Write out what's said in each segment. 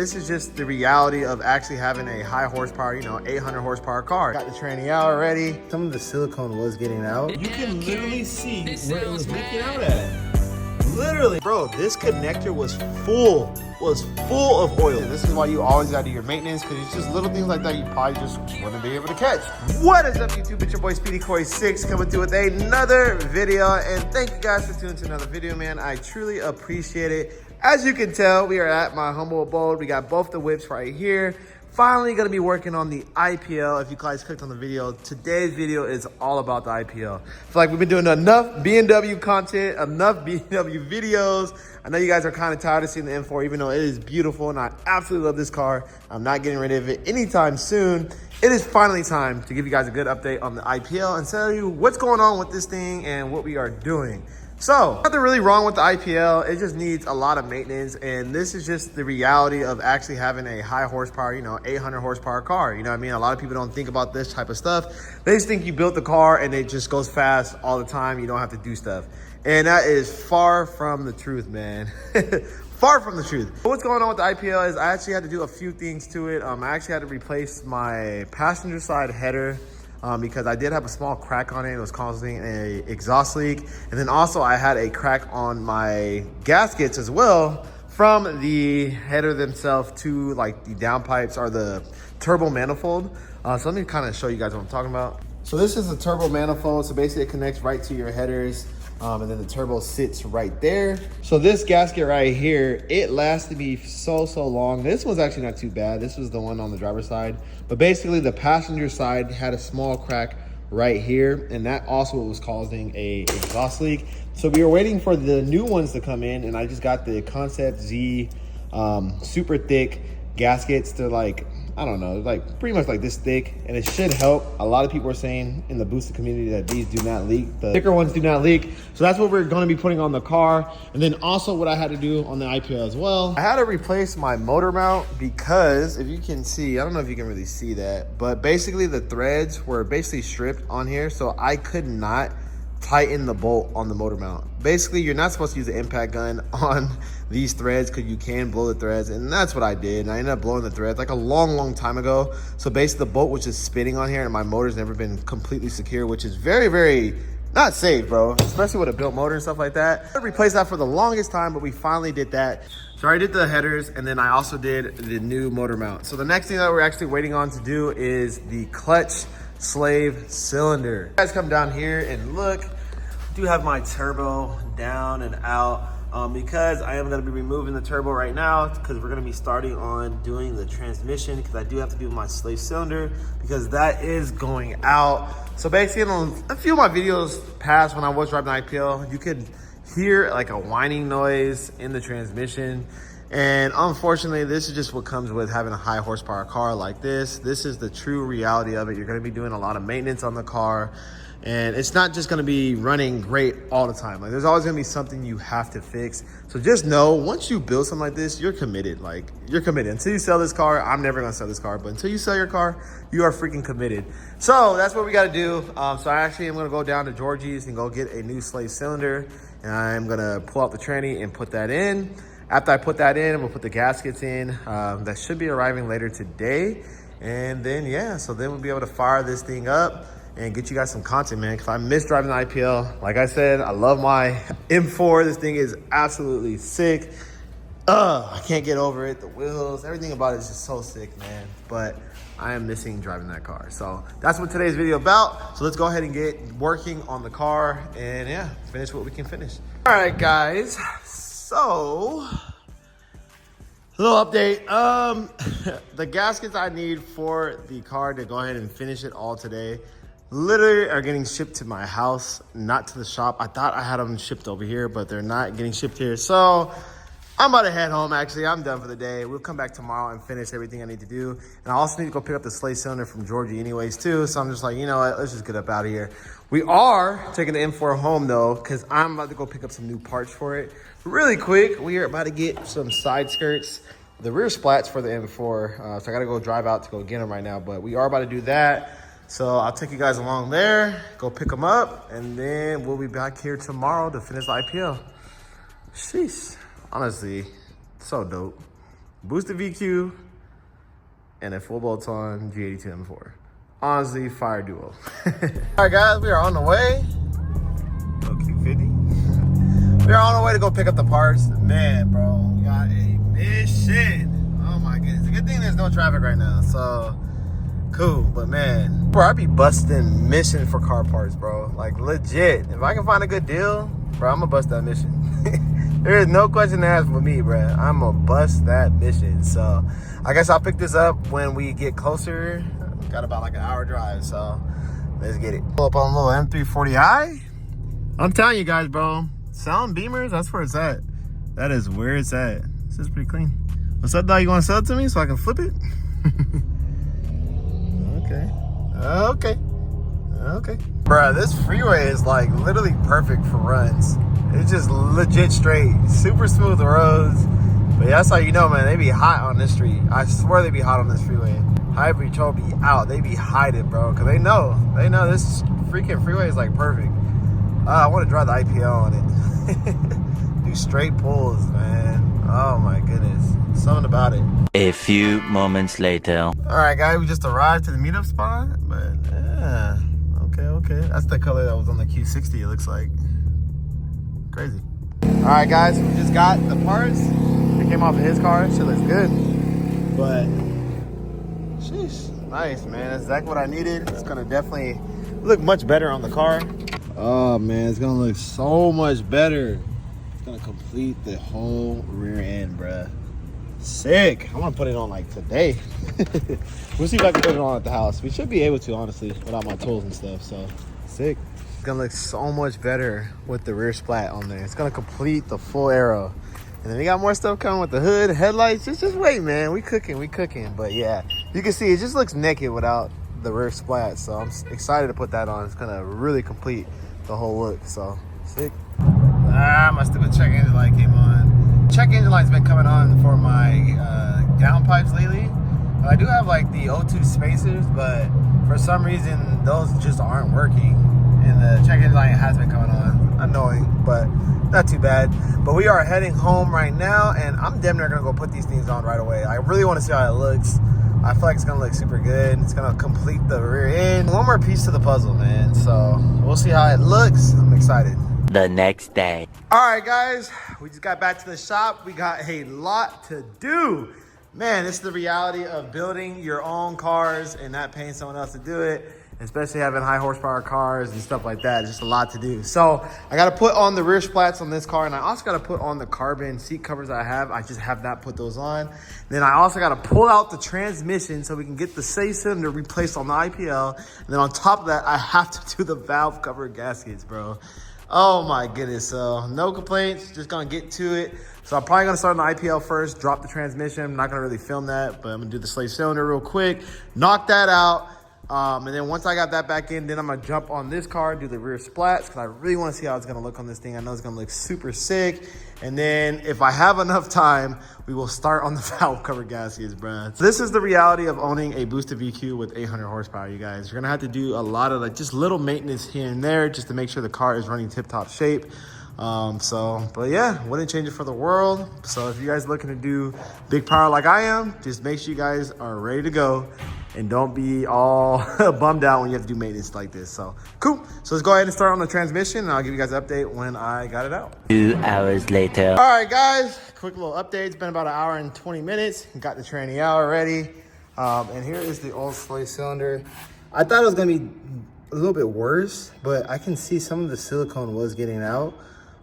This is just the reality of actually having a high horsepower, 800 horsepower car. Got the tranny out already. Some of the silicone was getting out. You can literally see where it was leaking out at. Literally, bro, this connector was full of oil. This is why you always gotta do your maintenance, because it's just little things like that you probably just wouldn't be able to catch. What is up, YouTube? It's your boy Speedy Corey 6 coming through with another video, and thank you guys for tuning to another video, man. I truly appreciate it. As you can tell, we are at my humble abode. We got both the whips right here. Finally gonna be working on the IPL. If you guys clicked on the video, today's video is all about the IPL. I feel like we've been doing enough BMW content, enough BMW videos. I know you guys are kind of tired of seeing the M4, even though it is beautiful and I absolutely love this car. I'm not getting rid of it anytime soon. It is finally time to give you guys a good update on the IPL and tell you what's going on with this thing and what we are doing. So, nothing really wrong with the IPL. It just needs a lot of maintenance, and this is just the reality of actually having a high horsepower, 800 horsepower car. You know what I mean? A lot of people don't think about this type of stuff. They just think you built the car and it just goes fast all the time. You don't have to do stuff. And that is far from the truth, man. Far from the truth. What's going on with the IPL is I actually had to do a few things to it. I actually had to replace my passenger side header. Because I did have a small crack on it. It was causing an exhaust leak. And then also I had a crack on my gaskets as well from the header themselves to like the downpipes or the turbo manifold. So let me kind of show you guys what I'm talking about. So this is a turbo manifold. So basically it connects right to your headers. And then the turbo sits right there. So this gasket right here, it lasted me so long. This was actually not too bad. This was the one on the driver's side. But basically the passenger side had a small crack right here. And that also was causing a exhaust leak. So we were waiting for the new ones to come in. And I just got the Concept Z super thick gaskets. They're like, I don't know, like pretty much like this thick, and it should help. A lot of people are saying in the boosted community that these do not leak. The thicker ones do not leak. So that's what we're going to be putting on the car. And then also what I had to do on the IPL as well, I had to replace my motor mount because if you can see, I don't know if you can really see that, but basically the threads were basically stripped on here. So I could not tighten the bolt on the motor mount. Basically, you're not supposed to use an impact gun on these threads because you can blow the threads, and that's what I did. And I ended up blowing the threads like a long time ago. So basically the bolt was just spinning on here and my motor's never been completely secure, which is very not safe, bro, especially with a built motor and stuff like that. I replaced that for the longest time, but we finally did that. So I did the headers, and then I also did the new motor mount. So the next thing that we're actually waiting on to do is the clutch slave cylinder. You guys come down here and look. I do have my turbo down and out because I am going to be removing the turbo right now because we're going to be starting on doing the transmission, because I do have to do my slave cylinder because that is going out. So basically in a few of my videos past when I was driving the IPL, you could hear like a whining noise in the transmission. And unfortunately, this is just what comes with having a high horsepower car like this. This is the true reality of it. You're gonna be doing a lot of maintenance on the car, and it's not just gonna be running great all the time. Like, there's always gonna be something you have to fix. So just know, once you build something like this, you're committed. Like, you're committed. Until you sell this car, I'm never gonna sell this car, but until you sell your car, you are freaking committed. So that's what we gotta do. So I actually am gonna go down to Georgie's and go get a new slave cylinder, and I'm gonna pull out the tranny and put that in. After I put that in, we'll put the gaskets in. That should be arriving later today. And then, yeah, so then we'll be able to fire this thing up and get you guys some content, man. Because I miss driving the IPL. Like I said, I love my M4. This thing is absolutely sick. I can't get over it. The wheels, everything about it is just so sick, man. But I am missing driving that car. So that's what today's video about. So let's go ahead and get working on the car and, yeah, finish what we can finish. All right, guys. So, a little update. The gaskets I need for the car to go ahead and finish it all today literally are getting shipped to my house, not to the shop. I thought I had them shipped over here, but they're not getting shipped here. So I'm about to head home, actually. I'm done for the day. We'll come back tomorrow and finish everything I need to do. And I also need to go pick up the slave cylinder from Georgie anyways, too. So I'm just like, you know what? Let's just get up out of here. We are taking the M4 home, though, because I'm about to go pick up some new parts for it. Really quick, we are about to get some side skirts, the rear splats for the M4. So I got to go drive out to go get them right now. But we are about to do that. So I'll take you guys along there, go pick them up, and then we'll be back here tomorrow to finish the IPL. Sheesh. Honestly, so dope. boosted VQ, and a full bolt-on G37 M4. Honestly, fire duo. All right, guys, we are on the way. Little Q50. We are on the way to go pick up the parts. Man, bro, we got a mission. Oh my goodness. It's a good thing there's no traffic right now, so cool. But man, bro, I be busting mission for car parts, bro. Like legit. If I can find a good deal, bro, I'm gonna bust that mission. There is no question to ask with me, bro. I'm gonna bust that mission. So I guess I'll pick this up when we get closer. Got about like an hour drive, so let's get it. Pull up on a little M340i. I'm telling you guys, bro, sound beamers, that's where it's at. That is where it's at. This is pretty clean. What's up, dog? You want to sell it to me so I can flip it? Okay. Bruh, this freeway is like literally perfect for runs. It's just legit straight, super smooth roads. But yeah, that's how you know, man, they be hot on this street. I swear they be hot on this freeway. Highway patrol be out. They be hiding, bro, because they know this freaking freeway is like perfect. I want to drive the IPL on it. Do straight pulls, man. Oh my goodness, something about it. A few moments later. All right, guys, we just arrived to the meetup spot, but yeah, okay. That's the color that was on the Q60. It looks like crazy. All right, guys, we just got the parts. They came off of his car. Shit looks good, but sheesh, nice, man. That's exactly what I needed. It's gonna definitely look much better on the car. Oh man, it's gonna look so much better. It's gonna complete the whole rear end, bruh. Sick. I want to put it on like today. We'll see if I can put it on at the house. We should be able to, honestly, without my tools and stuff. So sick. It's gonna look so much better with the rear splat on there. It's gonna complete the full aero. And then we got more stuff coming with the hood, headlights. Just wait, man. We cooking. But yeah, you can see it just looks naked without the rear splat. So I'm excited to put that on. It's gonna really complete the whole look. So sick. My stupid check engine light came on. Check engine light's been coming on for my downpipes lately. I do have like the O2 spacers, but for some reason those just aren't working. And the check engine light has been coming on. Annoying, but not too bad. But we are heading home right now, and I'm damn near gonna go put these things on right away. I really want to see how it looks. I feel like it's gonna look super good. It's gonna complete the rear end. One more piece to the puzzle, man. So we'll see how it looks. I'm excited. The next day. All right, guys, we just got back to the shop. We got a lot to do. Man, this is the reality of building your own cars and not paying someone else to do it, especially having high horsepower cars and stuff like that. It's just a lot to do. So I got to put on the rear splats on this car, and I also got to put on the carbon seat covers that I have. I just have not put those on. Then I also got to pull out the transmission so we can get the safe cylinder replaced on the IPL. And then on top of that, I have to do the valve cover gaskets, bro. Oh my goodness. So no complaints, just gonna get to it. So I'm probably gonna start on the IPL first, drop the transmission. I'm not gonna really film that, but I'm gonna do the slave cylinder real quick, knock that out. And then once I got that back in, then I'm gonna jump on this car, do the rear splats, because I really want to see how it's gonna look on this thing. I know it's gonna look super sick. And then if I have enough time, we will start on the valve cover gaskets, bruh. So this is the reality of owning a boosted VQ with 800 horsepower, you guys. You're gonna have to do a lot of like just little maintenance here and there just to make sure the car is running tip-top shape. But yeah, wouldn't change it for the world. So if you guys looking to do big power like I am, just make sure you guys are ready to go and don't be all bummed out when you have to do maintenance like this. So cool. So let's go ahead and start on the transmission, and I'll give you guys an update when I got it out. 2 hours later. All right, guys, quick little update. It's been about an hour and 20 minutes. Got the tranny out already. And here is the old slave cylinder. I thought it was gonna be a little bit worse, but I can see some of the silicone was getting out.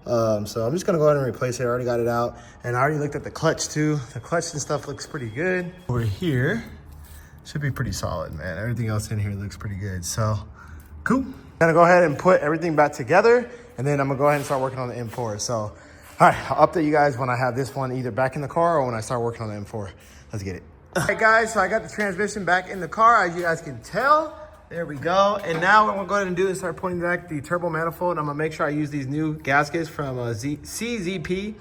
So I'm just gonna go ahead and replace it. I already got it out, and I already looked at the clutch too. The clutch and stuff looks pretty good. Over here should be pretty solid, man. Everything else in here looks pretty good. So cool. I'm gonna go ahead and put everything back together, and then I'm gonna go ahead and start working on the M4. So all right, I'll update you guys when I have this one either back in the car or when I start working on the M4. Let's get it. All right, guys, so I got the transmission back in the car, as you guys can tell. There we go. And now what we're going to go ahead and do is start putting back the turbo manifold. I'm going to make sure I use these new gaskets from CZP.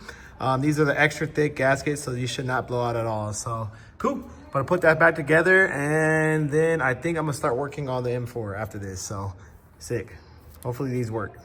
These are the extra thick gaskets, so these should not blow out at all. So cool. I'm going to put that back together, and then I think I'm going to start working on the M4 after this. So sick. Hopefully these work.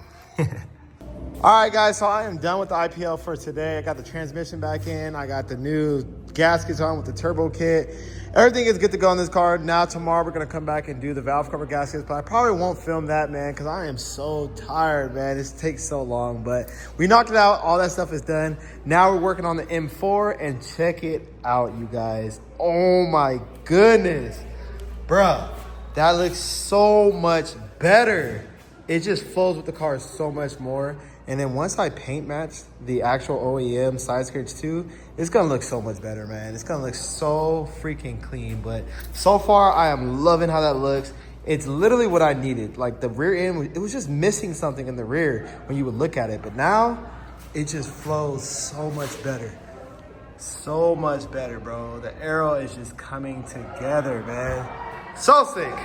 All right, guys, so I am done with the IPL for today. I got the transmission back in. I got the new gaskets on with the turbo kit. Everything is good to go in this car. Now tomorrow we're gonna come back and do the valve cover gaskets, but I probably won't film that, man, because I am so tired, man. This takes so long, but we knocked it out. All that stuff is done. Now we're working on the M4, and check it out, you guys. Oh my goodness, bruh, that looks so much better. It just flows with the car so much more. And then once I paint match the actual OEM side skirts too, it's gonna look so much better, man. It's gonna look so freaking clean. But so far, I am loving how that looks. It's literally what I needed. Like the rear end, it was just missing something in the rear when you would look at it. But now, it just flows so much better. So much better, bro. The aero is just coming together, man. So sick.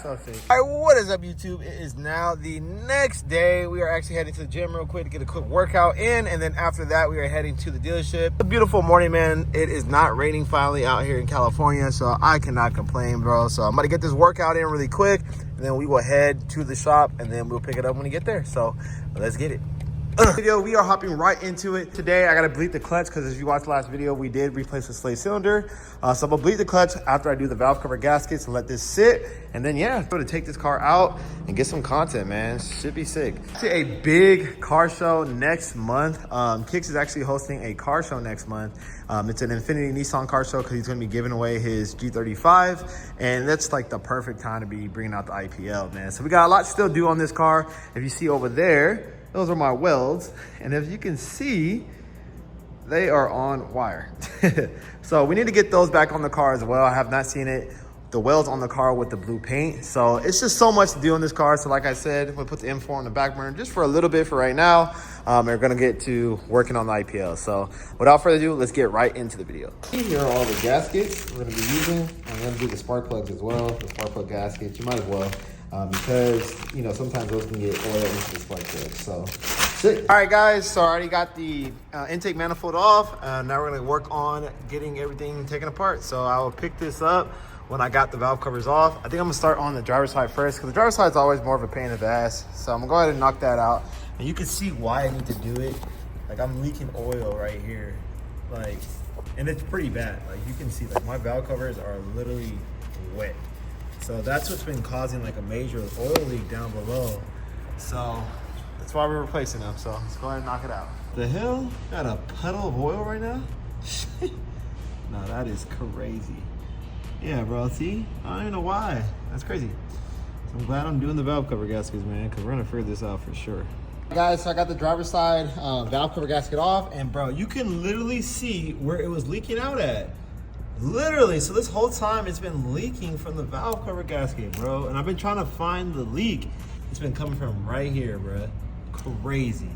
So sick. All right, what is up, YouTube? It is now the next day. We are actually heading to the gym real quick to get a quick workout in, and then after that we are heading to the dealership. A beautiful morning, man. It is not raining finally out here in California, so I cannot complain, bro. So I'm gonna get this workout in really quick, and then we will head to the shop, and then we'll pick it up when we get there. So let's get it. Video, we are hopping right into it. Today I gotta bleed the clutch because as you watched the last video, we did replace the slate cylinder. So I'm gonna bleed the clutch after I do the valve cover gaskets and let this sit. And then yeah, I'm gonna take this car out and get some content, man. Should be sick. Actually, a big car show next month. Kicks is actually hosting a car show next month. It's an Infiniti Nissan car show because he's gonna be giving away his G35. And that's like the perfect time to be bringing out the IPL, man. So we got a lot to still do on this car. If you see over there, those are my welds, and as you can see, they are on wire. So we need to get those back on the car as well. I have not seen it, the welds on the car with the blue paint. So it's just so much to do on this car. So like I said, we'll put the M4 on the back burner just for a little bit for right now. We're gonna get to working on the IPL. So without further ado, let's get right into the video. Here are all the gaskets we're gonna be using. I'm gonna do the spark plugs as well, the spark plug gaskets. You might as well. Because, you know, sometimes those can get oil into the spark plug. So, sick. All right, guys. So I already got the intake manifold off. Now we're going to work on getting everything taken apart. So I will pick this up when I got the valve covers off. I think I'm going to start on the driver's side first because the driver's side is always more of a pain in the ass. So I'm going to go ahead and knock that out. And you can see why I need to do it. Like, I'm leaking oil right here. Like, and it's pretty bad. Like, you can see, like, my valve covers are literally wet. So that's what's been causing like a major oil leak down below. So that's why we're replacing them. So let's go ahead and knock it out. The hell? Got a puddle of oil right now? No, that is crazy. Yeah, bro, see? I don't even know why. That's crazy. So I'm glad I'm doing the valve cover gaskets, man, because we're gonna figure this out for sure. Guys, so I got the driver's side valve cover gasket off, and bro, you can literally see where it was leaking out at. Literally, so this whole time it's been leaking from the valve cover gasket, bro. And I've been trying to find the leak. It's been coming from right here, bro. Crazy.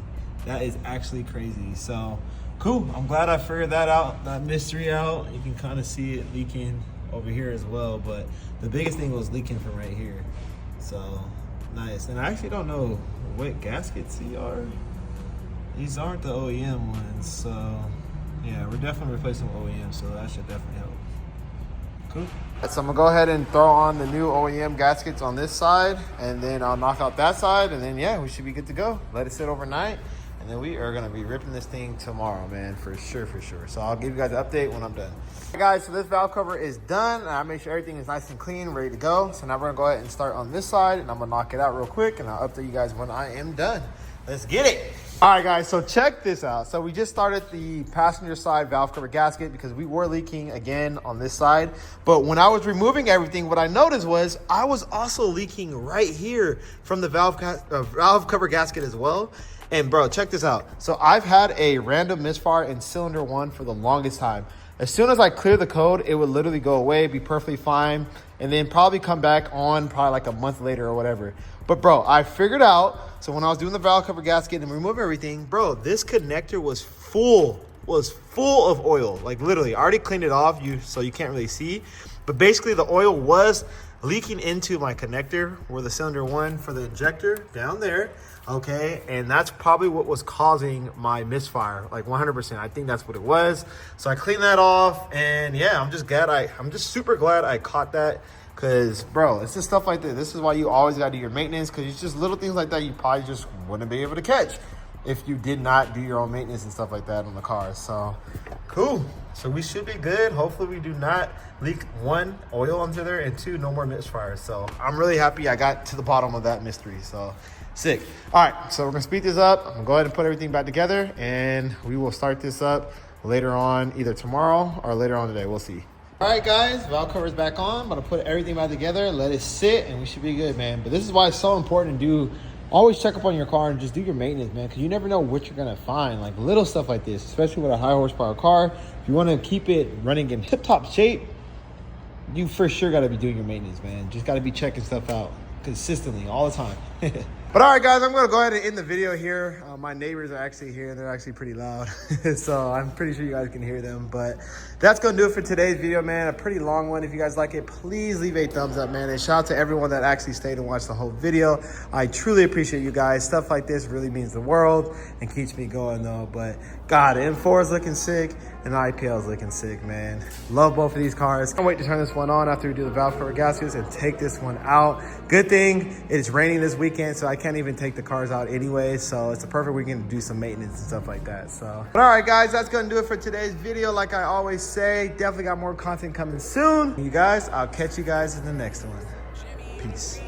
That is actually crazy. So, cool. I'm glad I figured that out, that mystery out. You can kind of see it leaking over here as well. But the biggest thing was leaking from right here. So, nice. And I actually don't know what gaskets these are. These aren't the OEM ones, so... yeah, we're definitely replacing OEM, so that should definitely help. Cool. So I'm gonna go ahead and throw on the new OEM gaskets on this side, and then I'll knock out that side, and then yeah, we should be good to go. Let it sit overnight, and then we are gonna be ripping this thing tomorrow, man, for sure, for sure. So I'll give you guys an update when I'm done. All right, guys, so this valve cover is done, and I make sure everything is nice and clean, ready to go. So now we're gonna go ahead and start on this side, and I'm gonna knock it out real quick, and I'll update you guys when I am done. Let's get it. All right, guys, so check this out. So we just started the passenger side valve cover gasket because we were leaking again on this side. But when I was removing everything, what I noticed was I was also leaking right here from the valve cover gasket as well. And bro, check this out. So I've had a random misfire in cylinder 1 for the longest time. As soon as I clear the code, it would literally go away, be perfectly fine, and then probably come back on probably like a month later or whatever. But bro, I figured out, so when I was doing the valve cover gasket and removing everything, bro, this connector was full of oil. Like literally, I already cleaned it off, so you can't really see. But basically the oil was leaking into my connector where the cylinder 1 for the injector down there. Okay, and that's probably what was causing my misfire, like 100%. I think that's what it was. So I cleaned that off, and yeah, I'm just super glad I caught that. Because, bro, it's just stuff like this. This is why you always got to do your maintenance, because it's just little things like that you probably just wouldn't be able to catch. if you did not do your own maintenance and stuff like that on the car. So cool. So we should be good. Hopefully we do not leak, 1, oil under there, and 2, no more misfires. So I'm really happy I got to the bottom of that mystery. So sick. All right, so we're gonna speed this up. I'm gonna go ahead and put everything back together, and we will start this up later on, either tomorrow or later on today. We'll see. All right, guys, valve cover's back on. I'm gonna put everything back together, let it sit, and we should be good, man. But this is why it's so important to do, always check up on your car and just do your maintenance, man, because you never know what you're gonna find. Like little stuff like this, especially with a high horsepower car. If you wanna keep it running in tip-top shape, you for sure gotta be doing your maintenance, man. Just gotta be checking stuff out consistently all the time. But all right, guys, I'm gonna go ahead and end the video here. My neighbors are actually here. They're actually pretty loud. So I'm pretty sure you guys can hear them. But that's gonna do it for today's video, man. A pretty long one. If you guys like it, please leave a thumbs up, man. And shout out to everyone that actually stayed and watched the whole video. I truly appreciate you guys. Stuff like this really means the world and keeps me going, though. But God, M4 is looking sick and the IPL is looking sick, man. Love both of these cars. Can't wait to turn this one on after we do the valve cover gaskets and take this one out. Good thing it's raining this weekend, so I can't even take the cars out anyway. So it's a perfect weekend to do some maintenance and stuff like that. So, but all right, guys, that's gonna do it for today's video. Like I always say, definitely got more content coming soon. You guys, I'll catch you guys in the next one. Peace.